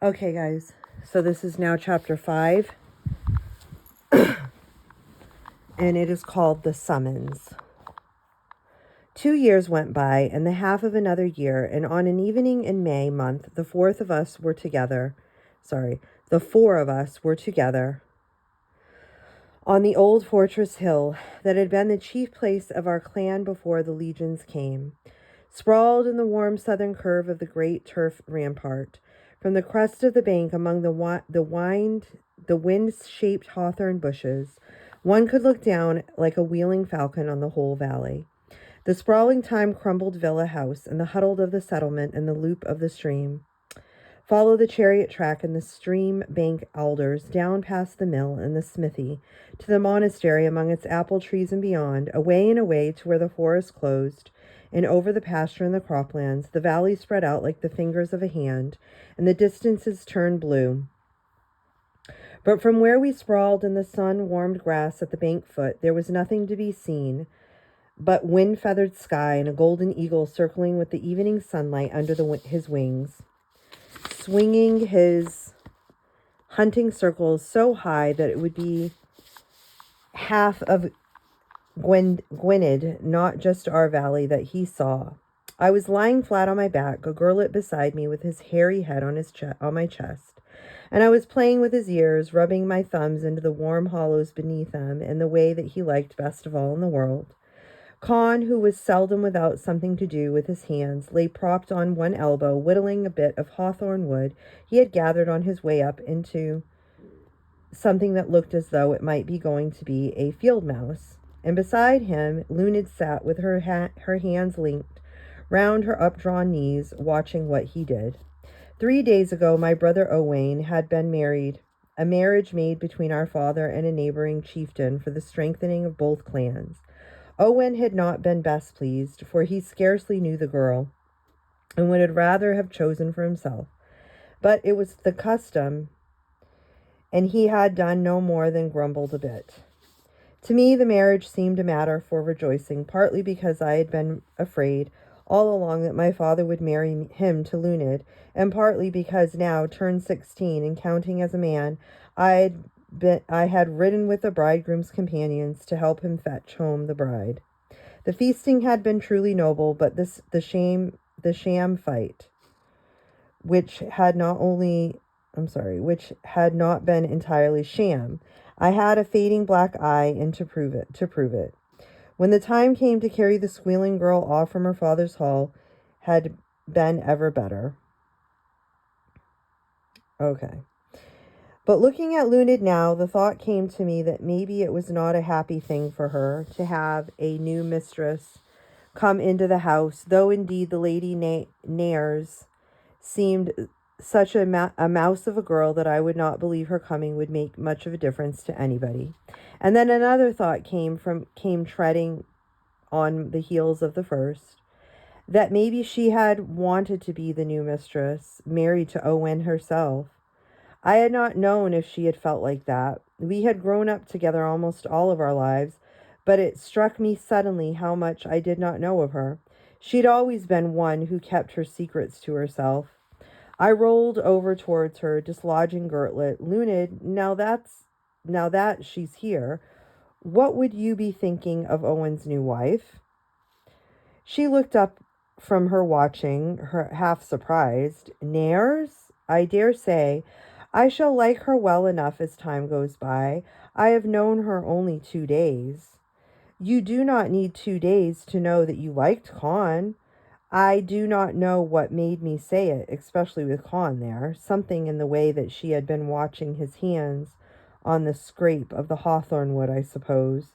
Okay, guys, so this is now chapter 5, and it is called The Summons. 2 years went by, and the half of another year, and on an evening in May month, the four of us were together on the old fortress hill that had been the chief place of our clan before the legions came, sprawled in the warm southern curve of the great turf rampart. From the crest of the bank among the wind-shaped hawthorn bushes, one could look down like a wheeling falcon on the whole valley. The sprawling time-crumbled villa house and the huddled of the settlement and the loop of the stream. Follow the chariot track and the stream bank alders down past the mill and the smithy to the monastery among its apple trees and beyond, away and away to where the forest closed, and over the pasture and the croplands, the valley spread out like the fingers of a hand, and the distances turned blue. But from where we sprawled in the sun-warmed grass at the bank foot, there was nothing to be seen but wind-feathered sky and a golden eagle circling with the evening sunlight under his wings, swinging his hunting circles so high that it would be half of Gwynedd, not just our valley, that he saw. I was lying flat on my back, a girlet beside me with his hairy head on my chest, and I was playing with his ears, rubbing my thumbs into the warm hollows beneath them in the way that he liked best of all in the world. Con, who was seldom without something to do with his hands, lay propped on one elbow, whittling a bit of hawthorn wood he had gathered on his way up into something that looked as though it might be going to be a field mouse. And beside him, Luned sat with her hands linked round her updrawn knees, watching what he did. 3 days ago, my brother Owain had been married, a marriage made between our father and a neighboring chieftain for the strengthening of both clans. Owen had not been best pleased, for he scarcely knew the girl, and would rather have chosen for himself. But it was the custom, and he had done no more than grumbled a bit. To me, the marriage seemed a matter for rejoicing, partly because I had been afraid all along that my father would marry him to Luned, and partly because now, turned 16 and counting as a man, I had ridden with the bridegroom's companions to help him fetch home the bride. The feasting had been truly noble, but the sham fight, which had not been entirely sham. I had a fading black eye and to prove it. When the time came to carry the squealing girl off from her father's hall, had been ever better. Okay. But looking at Luned now, the thought came to me that maybe it was not a happy thing for her to have a new mistress come into the house, though indeed the Lady Nares seemed such a mouse of a girl that I would not believe her coming would make much of a difference to anybody. And then another thought came treading on the heels of the first, that maybe she had wanted to be the new mistress, married to Owen herself. I had not known if she had felt like that. We had grown up together almost all of our lives, but it struck me suddenly how much I did not know of her. She'd always been one who kept her secrets to herself. I rolled over towards her, dislodging Gertlet. Luned, now that she's here, what would you be thinking of Owen's new wife? She looked up from her watching, her half surprised. Nares? I dare say I shall like her well enough as time goes by. I have known her only 2 days. You do not need 2 days to know that you liked Con. I do not know what made me say it, especially with Con there. Something in the way that she had been watching his hands on the scrape of the hawthorn wood, I suppose.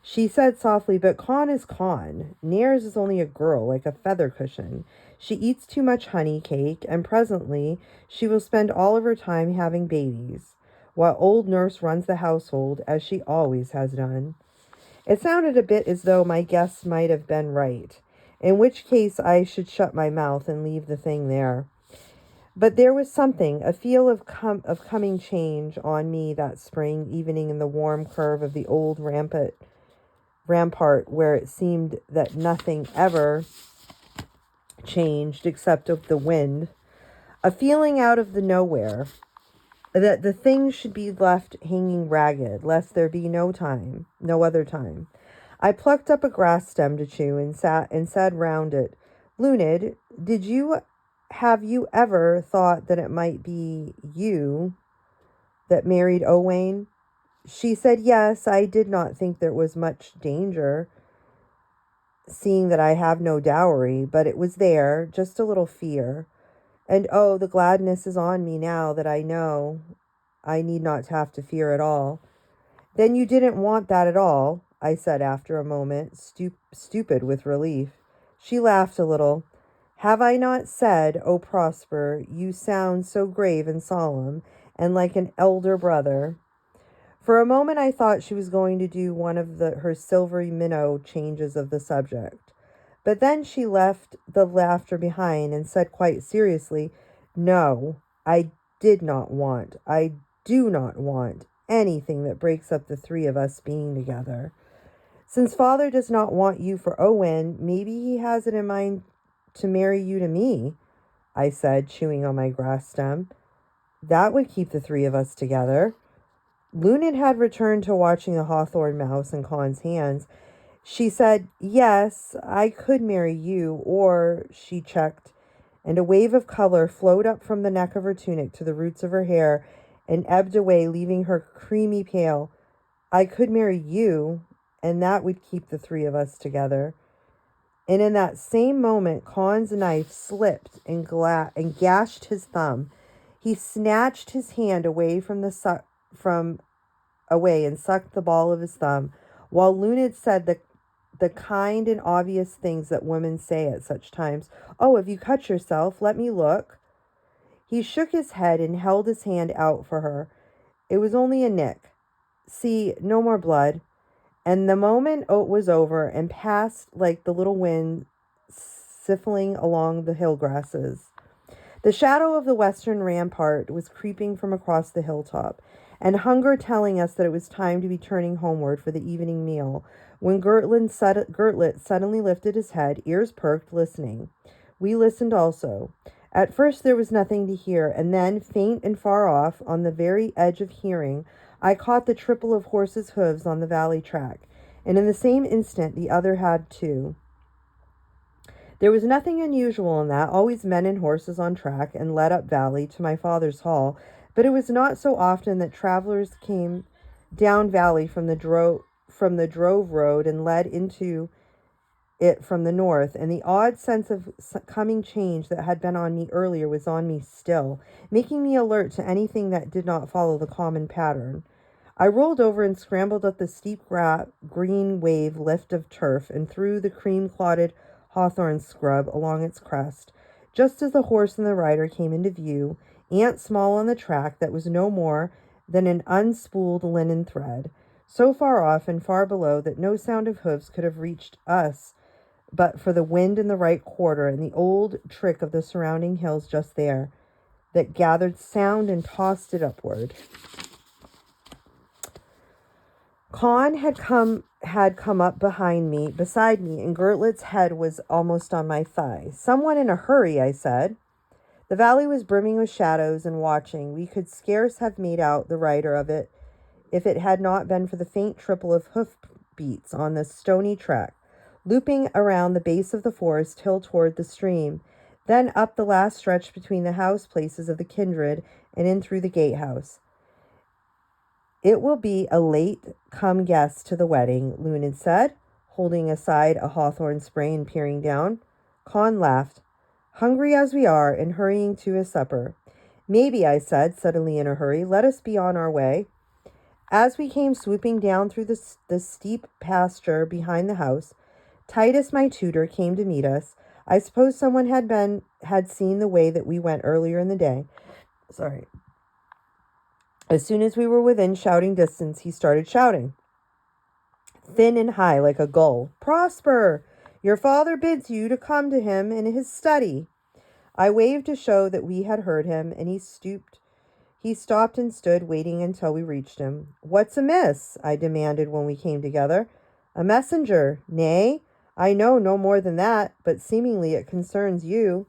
She said softly, but Con is Con. Nares is only a girl, like a feather cushion. She eats too much honey cake, and presently she will spend all of her time having babies, while old nurse runs the household, as she always has done. It sounded a bit as though my guess might have been right, in which case I should shut my mouth and leave the thing there. But there was something, a feel of coming change on me that spring evening in the warm curve of the old rampart where it seemed that nothing ever changed except of the wind. a feeling out of the nowhere, that the thing should be left hanging ragged, lest there be no other time. I plucked up a grass stem to chew and said round it, Luned, have you ever thought that it might be you that married Owain? She said, yes, I did not think there was much danger, seeing that I have no dowry, but it was there, just a little fear. And oh, the gladness is on me now that I know I need not have to fear at all. Then you didn't want that at all, I said after a moment, stupid with relief. She laughed a little. Have I not said, O Prosper, you sound so grave and solemn, and like an elder brother? For a moment I thought she was going to do one of her silvery minnow changes of the subject. But then she left the laughter behind and said quite seriously, no, I do not want anything that breaks up the three of us being together. Since father does not want you for Owen, maybe he has it in mind to marry you to me, I said, chewing on my grass stem. That would keep the three of us together. Luned had returned to watching the hawthorn mouse in Con's hands. She said, yes, I could marry you, or, she checked, and a wave of color flowed up from the neck of her tunic to the roots of her hair and ebbed away, leaving her creamy pale. I could marry you, and that would keep the three of us together. And in that same moment, Con's knife slipped and gashed his thumb. He snatched his hand away away and sucked the ball of his thumb, while Luned said the kind and obvious things that women say at such times. Oh, have you cut yourself? Let me look. He shook his head and held his hand out for her. It was only a nick. See, no more blood. And the moment was over and passed like the little wind sifting along the hill grasses. The shadow of the western rampart was creeping from across the hilltop, and hunger telling us that it was time to be turning homeward for the evening meal, when Gertlet suddenly lifted his head, ears perked, listening. We listened also. At first there was nothing to hear, and then, faint and far off, on the very edge of hearing, I caught the triple of horses' hoofs on the valley track, and in the same instant the other had too. There was nothing unusual in that, always men and horses on track and led up valley to my father's hall, but it was not so often that travelers came down valley from the drove road and led into it from the north, and the odd sense of coming change that had been on me earlier was on me still, making me alert to anything that did not follow the common pattern. I rolled over and scrambled up the steep green wave lift of turf and through the cream-clotted hawthorn scrub along its crest, just as the horse and the rider came into view, ant small on the track that was no more than an unspooled linen thread, so far off and far below that no sound of hoofs could have reached us but for the wind in the right quarter and the old trick of the surrounding hills just there, that gathered sound and tossed it upward. Con had come up beside me, and Gertlet's head was almost on my thigh. Someone in a hurry, I said. The valley was brimming with shadows and watching. We could scarce have made out the rider of it if it had not been for the faint triple of hoof beats on the stony track, looping around the base of the forest hill toward the stream, then up the last stretch between the house places of the kindred and in through the gatehouse. It will be a late-come guest to the wedding, Luned said, holding aside a hawthorn spray and peering down. Con laughed, hungry as we are, and hurrying to his supper. Maybe, I said, suddenly in a hurry, let us be on our way. As we came swooping down through the steep pasture behind the house, Titus, my tutor, came to meet us. I suppose someone had seen the way that we went earlier in the day. As soon as we were within shouting distance, he started shouting, thin and high like a gull. Prosper! Your father bids you to come to him in his study. I waved to show that we had heard him, and he stopped and stood waiting until we reached him. What's amiss? I demanded when we came together. A messenger. Nay, I know no more than that, but seemingly it concerns you.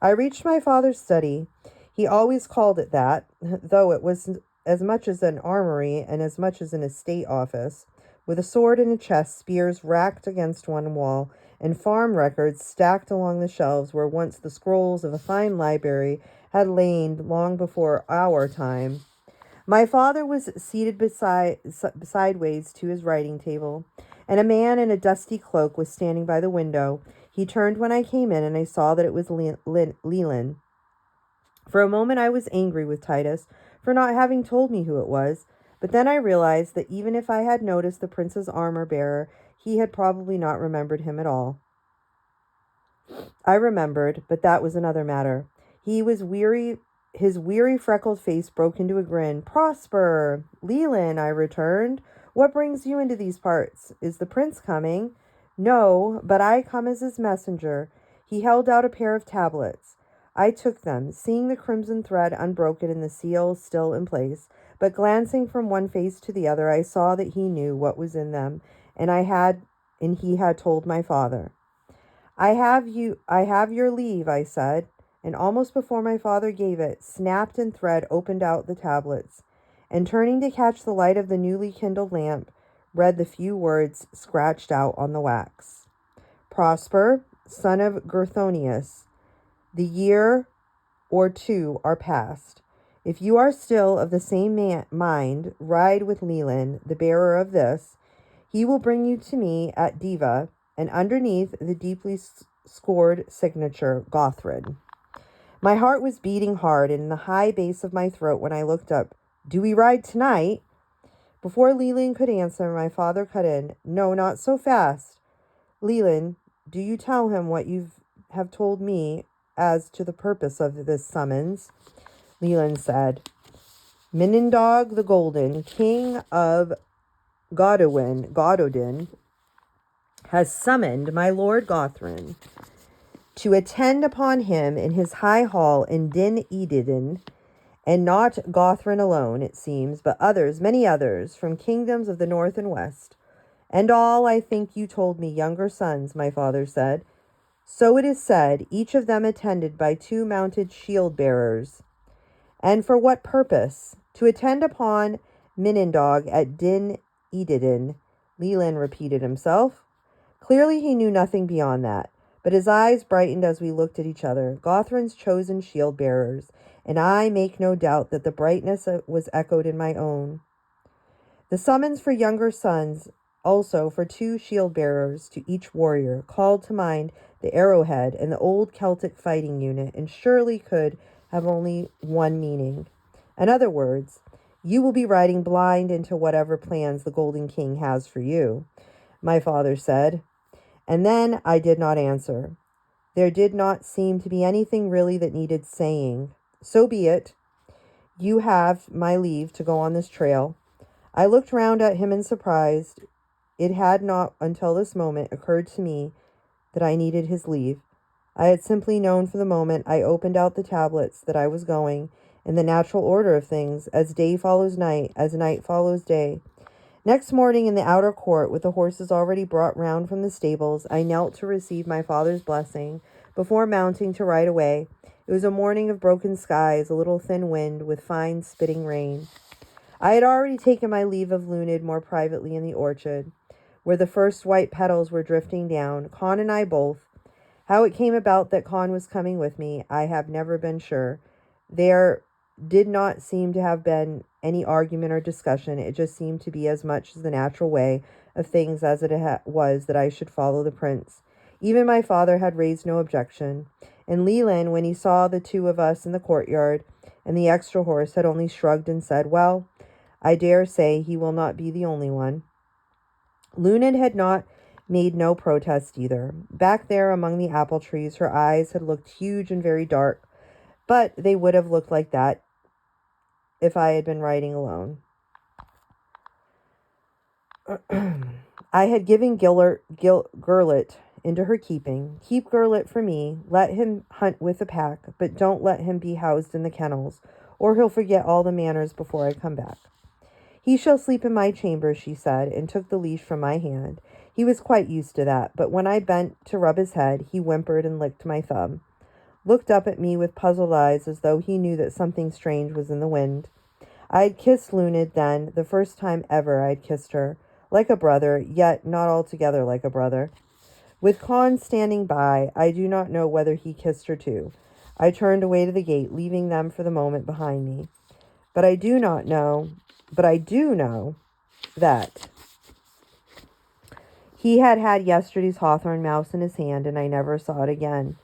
I reached my father's study. He always called it that, though it was as much as an armory and as much as an estate office, with a sword and a chest, spears racked against one wall, and farm records stacked along the shelves where once the scrolls of a fine library had lain long before our time. My father was seated sideways to his writing table, and a man in a dusty cloak was standing by the window. He turned when I came in, and I saw that it was Leland. For a moment I was angry with Titus for not having told me who it was, but then I realized that even if I had noticed the prince's armor-bearer, he had probably not remembered him at all. I remembered, but that was another matter. He was weary. His weary, freckled face broke into a grin. "Prosper! Leland," I returned. "What brings you into these parts? Is the prince coming?" "No, but I come as his messenger." He held out a pair of tablets. I took them, seeing the crimson thread unbroken and the seal still in place, but glancing from one face to the other, I saw that he knew what was in them, and he had told my father. I have your leave," I said, and almost before my father gave it, snapped and thread opened out the tablets, and turning to catch the light of the newly kindled lamp, read the few words scratched out on the wax. "Prosper, son of Gerthonius, the year or 2 are past. If you are still of the same mind, ride with Leland, the bearer of this. He will bring you to me at Diva, and underneath the deeply scored signature, Gothrid." My heart was beating hard in the high base of my throat when I looked up. "Do we ride tonight?" Before Leland could answer, my father cut in. "No, not so fast. Leland, do you tell him what you have told me as to the purpose of this summons." Leland said, "Minindog the Golden, king of Gododin, has summoned my lord Gothrin to attend upon him in his high hall in Din Edidin, and not Gothrin alone, it seems, but others, many others, from kingdoms of the north and west. And all, I think you told me, younger sons," my father said. "So it is said, each of them attended by 2 mounted shield-bearers. And for what purpose? To attend upon Minindog at Din Edidin," Leland repeated himself. Clearly he knew nothing beyond that, but his eyes brightened as we looked at each other. Gothrin's chosen shield-bearers, and I make no doubt that the brightness was echoed in my own. The summons for younger sons, also for 2 shield-bearers to each warrior, called to mind the arrowhead and the old Celtic fighting unit, and surely could have only one meaning. In other words, you will be riding blind into whatever plans the Golden King has for you," my father said. And then I did not answer. There did not seem to be anything really that needed saying. "So be it. You have my leave to go on this trail." I looked round at him in surprise. It had not until this moment occurred to me that I needed his leave. I had simply known from the moment I opened out the tablets that I was going, in the natural order of things, as day follows night, as night follows day. Next morning in the outer court, with the horses already brought round from the stables, I knelt to receive my father's blessing before mounting to ride away. It was a morning of broken skies, a little thin wind, with fine spitting rain. I had already taken my leave of Luned more privately in the orchard, where the first white petals were drifting down, Con and I both. How it came about that Con was coming with me, I have never been sure. There did not seem to have been any argument or discussion. It just seemed to be as much as the natural way of things as it was that I should follow the prince. Even my father had raised no objection, and Leland, when he saw the 2 of us in the courtyard and the extra horse, had only shrugged and said, "Well, I dare say he will not be the only one." Luned had not made no protest either. Back there among the apple trees, her eyes had looked huge and very dark, but they would have looked like that if I had been riding alone. I had given Gurlit into her keeping. "Keep Gurlit for me. Let him hunt with the pack, but don't let him be housed in the kennels, or he'll forget all the manners before I come back." "He shall sleep in my chamber," she said, and took the leash from my hand. He was quite used to that, but when I bent to rub his head, he whimpered and licked my thumb. looked up at me with puzzled eyes as though he knew that something strange was in the wind. I had kissed Luned then, the first time ever I had kissed her, like a brother, yet not altogether like a brother. With Con standing by, I do not know whether he kissed her too. I turned away to the gate, leaving them for the moment behind me. But I do know that he had yesterday's hawthorn mouse in his hand, and I never saw it again.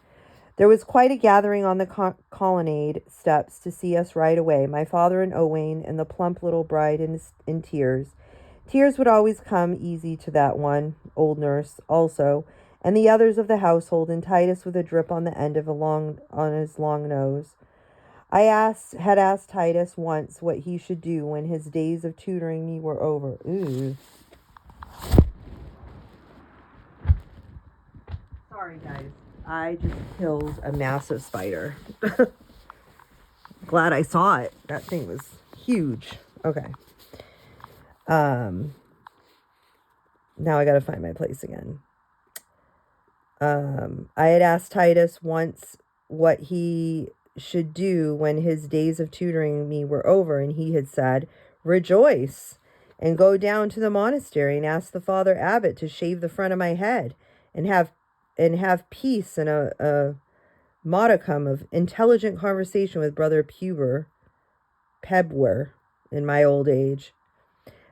There was quite a gathering on the colonnade steps to see us right away, my father and Owain and the plump little bride in tears. Tears would always come easy to that one, old nurse, also, and the others of the household, and Titus with a drip on the end of on his long nose. I had asked Titus once what he should do when his days of tutoring me were over. Ooh. Sorry, guys. I just killed a massive spider. Glad I saw it. That thing was huge. Okay. Now I gotta find my place again. I had asked Titus once what he should do when his days of tutoring me were over, and he had said, rejoice, and go down to the monastery and ask the Father Abbot to shave the front of my head and have peace and a modicum of intelligent conversation with Brother Pebwer in my old age.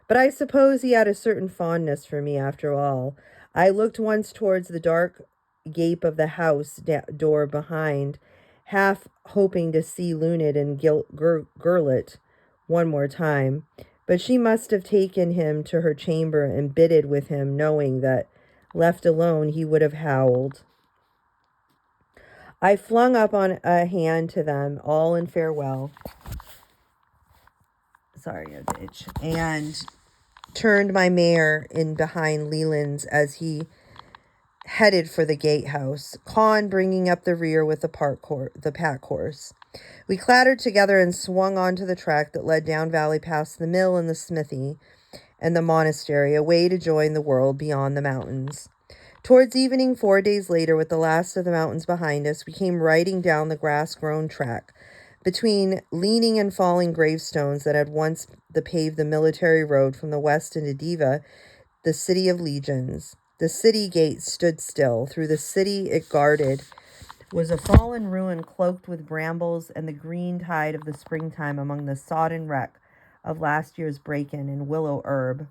But I suppose he had a certain fondness for me after all. I looked once towards the dark gape of the house door behind, half hoping to see Luned and Gurlit one more time. But she must have taken him to her chamber and bidded with him, knowing that, left alone, he would have howled. I flung up on a hand to them, all in farewell. Sorry, a bitch. And turned my mare in behind Leland's as he headed for the gatehouse, Con bringing up the rear with the pack horse. We clattered together and swung onto the track that led down valley past the mill and the smithy and the monastery, away to join the world beyond the mountains. Towards evening, 4 days later, with the last of the mountains behind us, we came riding down the grass-grown track, between leaning and falling gravestones that had once paved the military road from the west into Diva, the city of legions. The city gate stood still. Through the city it guarded was a fallen ruin cloaked with brambles and the green tide of the springtime among the sodden wreck of last year's break-in and willow herb.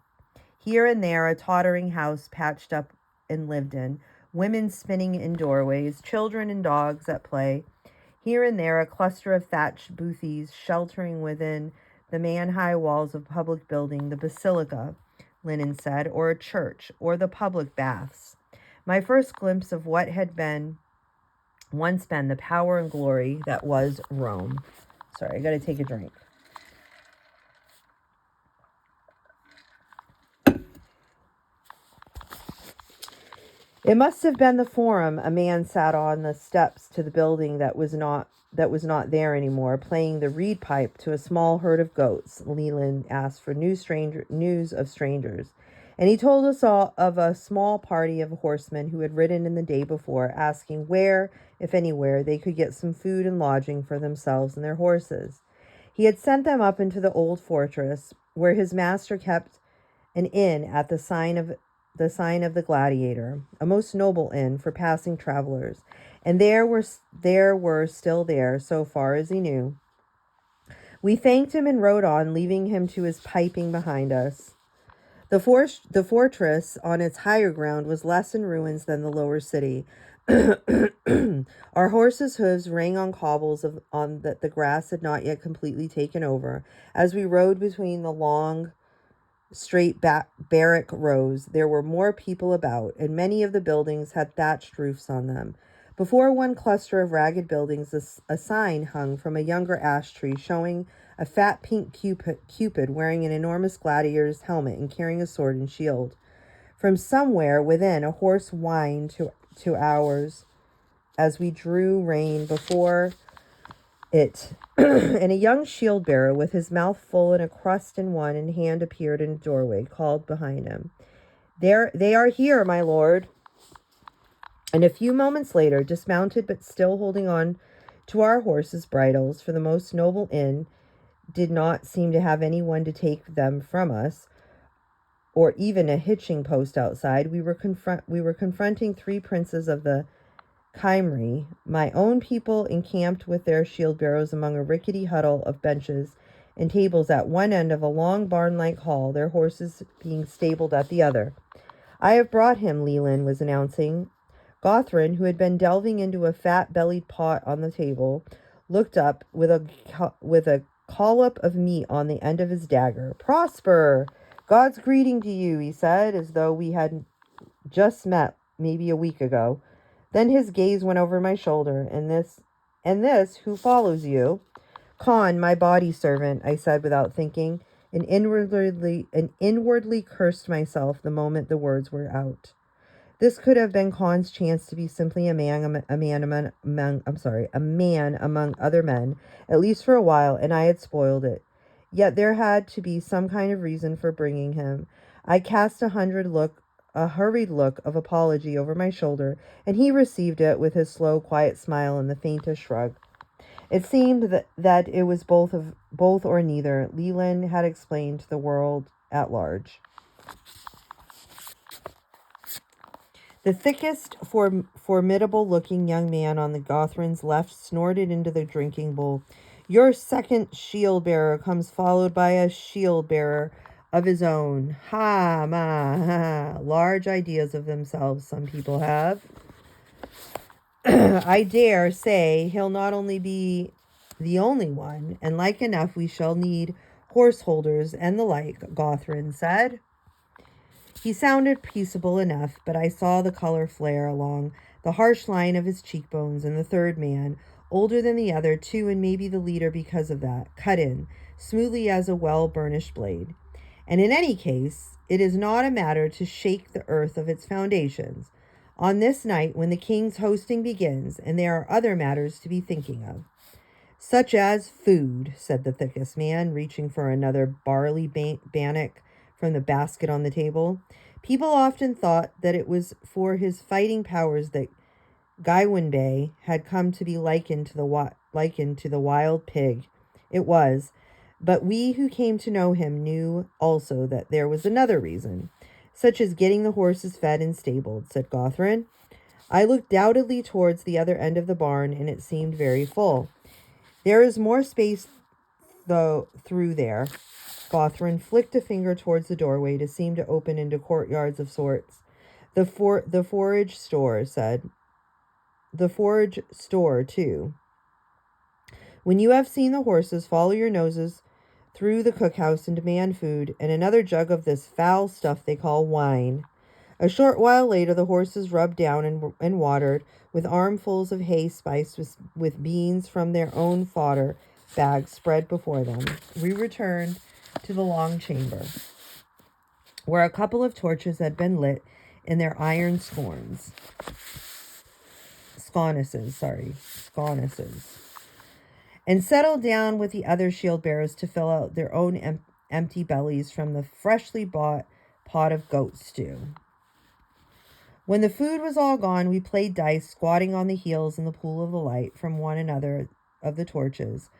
Here and there a tottering house patched up and lived in, women spinning in doorways, children and dogs at play. Here and there a cluster of thatched boothies sheltering within the man-high walls of public building, the basilica, Lennon said, or a church, or the public baths. My first glimpse of what had once been the power and glory that was Rome. Sorry, I gotta take a drink. It must have been the Forum. A man sat on the steps to the building that was not there anymore, playing the reed pipe to a small herd of goats. Leland asked for news of strangers, and he told us all of a small party of horsemen who had ridden in the day before, asking where, if anywhere, they could get some food and lodging for themselves and their horses. He had sent them up into the old fortress, where his master kept an inn at the sign of the Gladiator, a most noble inn for passing travelers, and there were still there, so far as he knew. We thanked him and rode on, leaving him to his piping behind us. The fortress on its higher ground was less in ruins than the lower city. Our horses' hooves rang on cobbles that the grass had not yet completely taken over. As we rode between the long, straight barrack rows, there were more people about, and many of the buildings had thatched roofs on them. Before one cluster of ragged buildings, a sign hung from a younger ash tree showing a fat pink Cupid wearing an enormous gladiator's helmet and carrying a sword and shield. From somewhere within, a horse whined to ours as we drew rein before it, and a young shield bearer with his mouth full and a crust in one and hand appeared in a doorway, called behind him, They are here, my lord. And a few moments later, dismounted but still holding on to our horses' bridles, for the most noble inn did not seem to have anyone to take them from us, or even a hitching post outside. We were confronting three princes of the Cymry, my own people encamped with their shield bearers among a rickety huddle of benches and tables at one end of a long barn-like hall, their horses being stabled at the other. I have brought him, Leland was announcing. Gothrin, who had been delving into a fat-bellied pot on the table, looked up with a collop of meat on the end of his dagger. Prosper! God's greeting to you, he said, as though we had just met maybe a week ago. Then his gaze went over my shoulder. And this, who follows you? Con, my body servant, I said without thinking, and inwardly cursed myself the moment the words were out. This could have been Con's chance to be simply a man among other men, at least for a while, and I had spoiled it. Yet there had to be some kind of reason for bringing him. I cast a hurried look of apology over my shoulder, and he received it with his slow, quiet smile and the faintest shrug. It seemed that it was both or neither, Leland had explained to the world at large. The thickest, formidable-looking young man on the Gothrin's left snorted into the drinking bowl. Your second shield-bearer comes followed by a shield-bearer of his own. Ha, ma, ha. Large ideas of themselves some people have. I dare say he'll not only be the only one, and like enough we shall need horse holders and the like, Gothrin said. He sounded peaceable enough, but I saw the color flare along the harsh line of his cheekbones, and the third man, older than the other two and maybe the leader because of that, cut in, smoothly as a well-burnished blade. And in any case, it is not a matter to shake the earth of its foundations. On this night, when the king's hosting begins, and there are other matters to be thinking of. Such as food, said the thickest man, reaching for another barley bannock from the basket on the table. People often thought that it was for his fighting powers that Gawain Bey had come to be likened to the wild pig. It was, but we who came to know him knew also that there was another reason, such as getting the horses fed and stabled, said Gothrin. I looked doubtedly towards the other end of the barn, and it seemed very full. There is more space, though, through there. Gothrin flicked a finger towards the doorway to seem to open into courtyards of sorts. The forage store said. The forage store, too. When you have seen the horses, follow your noses through the cookhouse and demand food, and another jug of this foul stuff they call wine. A short while later, the horses rubbed down and watered, with armfuls of hay spiced with beans from their own fodder bags spread before them. We returned to the long chamber, where a couple of torches had been lit in their iron sconces, and settled down with the other shield bearers to fill out their own empty bellies from the freshly bought pot of goat stew. When the food was all gone, we played dice, squatting on the heels in the pool of the light from one another of the torches,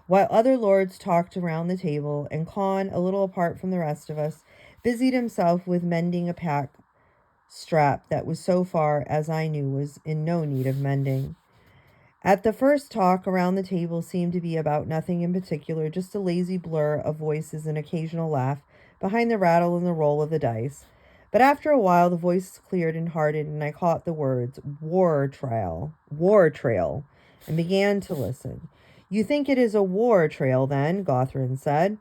while other lords talked around the table, and Con, a little apart from the rest of us, busied himself with mending a pack strap that was, so far as I knew, was in no need of mending. At the first talk around the table seemed to be about nothing in particular, just a lazy blur of voices and occasional laugh behind the rattle and the roll of the dice. But after a while the voices cleared and hardened, and I caught the words war trail, and began to listen. You think it is a war trail, then? Gothrin said.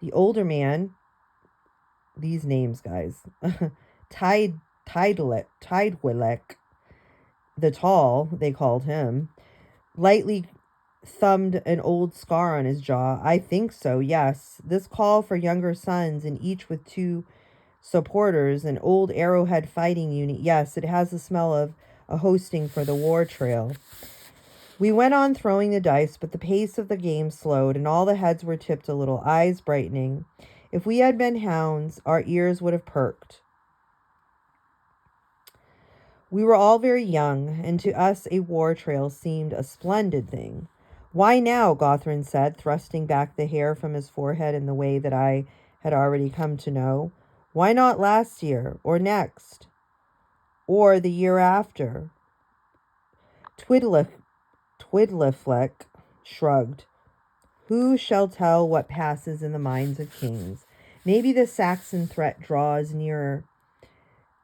The older man, these names, guys, Tidewilek, the tall, they called him, lightly thumbed an old scar on his jaw. I think so, yes. This call for younger sons, and each with 2 supporters, an old Arrowhead fighting unit. Yes, it has the smell of a hosting for the war trail. We went on throwing the dice, but the pace of the game slowed, and all the heads were tipped a little, eyes brightening. If we had been hounds, our ears would have perked. We were all very young, and to us a war trail seemed a splendid thing. Why now? Gothrin said, thrusting back the hair from his forehead in the way that I had already come to know. Why not last year, or next, or the year after? Twidlifleck shrugged. Who shall tell what passes in the minds of kings? Maybe the Saxon threat draws nearer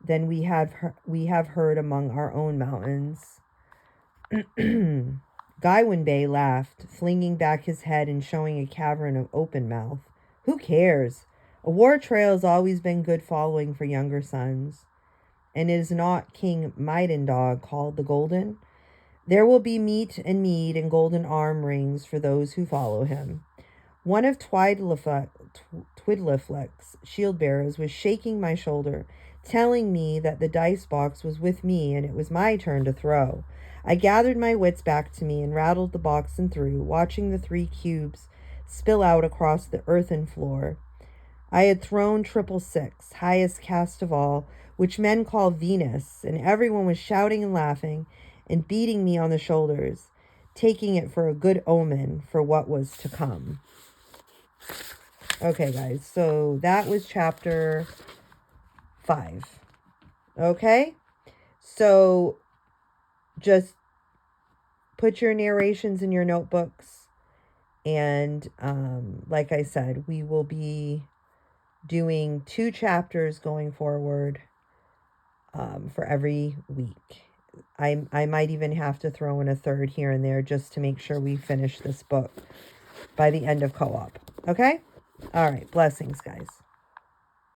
than we have heard among our own mountains. Gaiwan Bey laughed, flinging back his head and showing a cavern of open mouth. Who cares? A war trail has always been good following for younger sons. And is not King Maidendog called the Golden? There will be meat and mead and golden arm rings for those who follow him. One of Twidlifleck's shield bearers was shaking my shoulder, telling me that the dice box was with me and it was my turn to throw. I gathered my wits back to me and rattled the box and threw, watching the 3 cubes spill out across the earthen floor. I had thrown 666, highest cast of all, which men call Venus, and everyone was shouting and laughing and beating me on the shoulders, taking it for a good omen for what was to come. Okay, guys, so that was chapter 5. Okay? So just put your narrations in your notebooks. And like I said, we will be doing 2 chapters going forward for every week. I might even have to throw in a 3rd here and there just to make sure we finish this book by the end of co-op. Okay? All right. Blessings, guys.